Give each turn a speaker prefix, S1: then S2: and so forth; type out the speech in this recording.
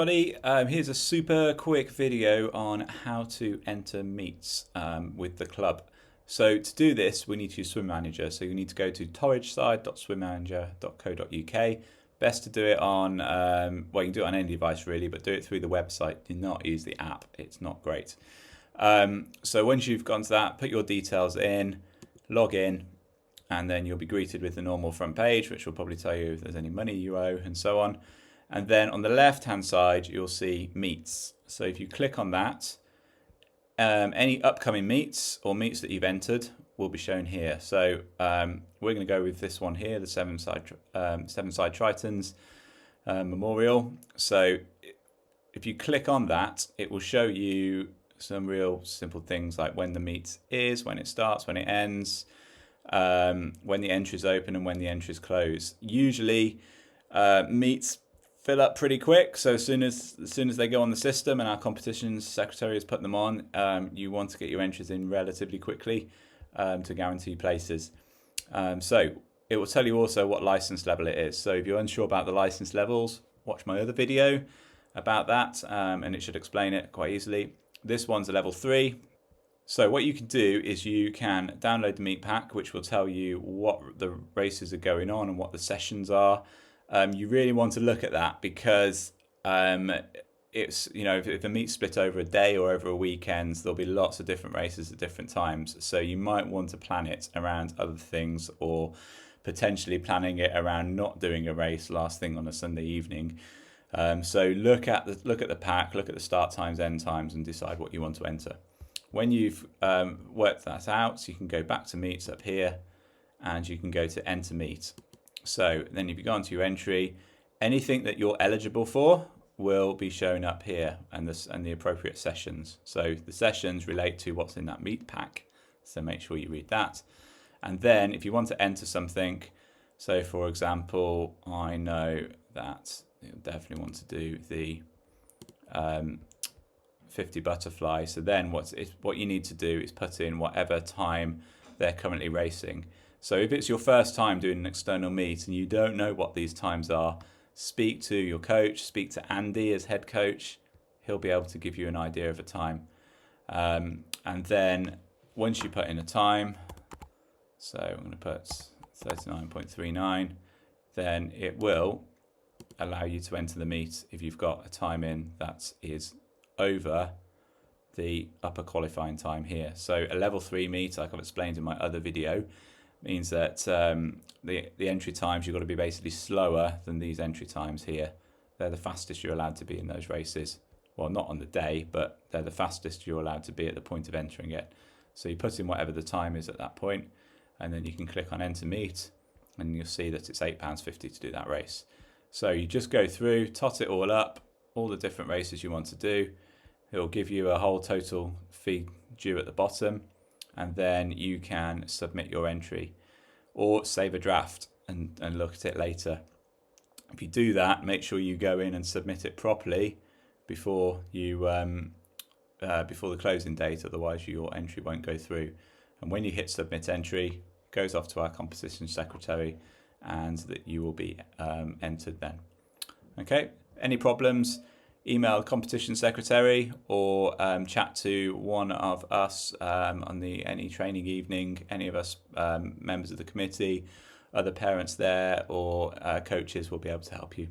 S1: Everybody, here's a super quick video on how to enter meets with the club. So to do this, we need to use Swim Manager. So you need to go to torridgeside.swimmanager.co.uk. Best to do it on, well, you can do it on any device really, but do it through the website. Do not use the app. It's not great. So once you've gone to that, put your details in, log in, and then you'll be greeted with the normal front page, which will probably tell you if there's any money you owe and so on. And then on the left hand side, you'll see meets. So if you click on that, any upcoming meets or meets that you've entered will be shown here. So we're going to go with this one here, the seven side Tritons Memorial. So if you click on that, it will show you some real simple things like when the meet is, when it starts, when it ends, when the entries open and when the entries close. Usually meets fill up pretty quick, so as soon as they go on the system and our competitions secretary has put them on, you want to get your entries in relatively quickly to guarantee places. So it will tell you also what license level it is. So if you're unsure about the license levels, watch my other video about that, and it should explain it quite easily. This one's a level 3. So what you can do is you can download the meet pack, which will tell you what the races are going on and what the sessions are. You really want to look at that because it's, you know, if a meet's split over a day or over a weekend, there'll be lots of different races at different times. So you might want to plan it around other things, or potentially planning it around not doing a race last thing on a Sunday evening. So look at the pack, look at the start times, end times, and decide what you want to enter. When you've worked that out, you can go back to meets up here, and you can go to enter meet. So then if you go onto your entry, anything that you're eligible for will be shown up here, and the appropriate sessions. So the sessions relate to what's in that meet pack, so make sure you read that. And then if you want to enter something, so for example, I know that you'll definitely want to do the 50 butterfly. So then what you need to do is put in whatever time they're currently racing. So if it's your first time doing an external meet and you don't know what these times are, speak to your coach, speak to Andy as head coach. He'll be able to give you an idea of a time. And then once you put in a time, so I'm going to put 39.39, then it will allow you to enter the meet if you've got a time in that is over the upper qualifying time here. So a level 3 meet, like I've explained in my other video, means that the entry times, you've got to be basically slower than these entry times here. They're the fastest you're allowed to be in those races. Well, not on the day, but they're the fastest you're allowed to be at the point of entering it. So you put in whatever the time is at that point, and then you can click on enter meet, and you'll see that it's £8.50 to do that race. So you just go through, tot it all up, all the different races you want to do. It'll give you a whole total fee due at the bottom, and then you can submit your entry or save a draft and look at it later. If you do that, make sure you go in and submit it properly before you before the closing date, otherwise your entry won't go through. And when you hit submit entry, it goes off to our competition secretary, and that you will be entered then. Okay, any problems, email competition secretary or chat to one of us on any training evening, any of us members of the committee, other parents there, or coaches will be able to help you.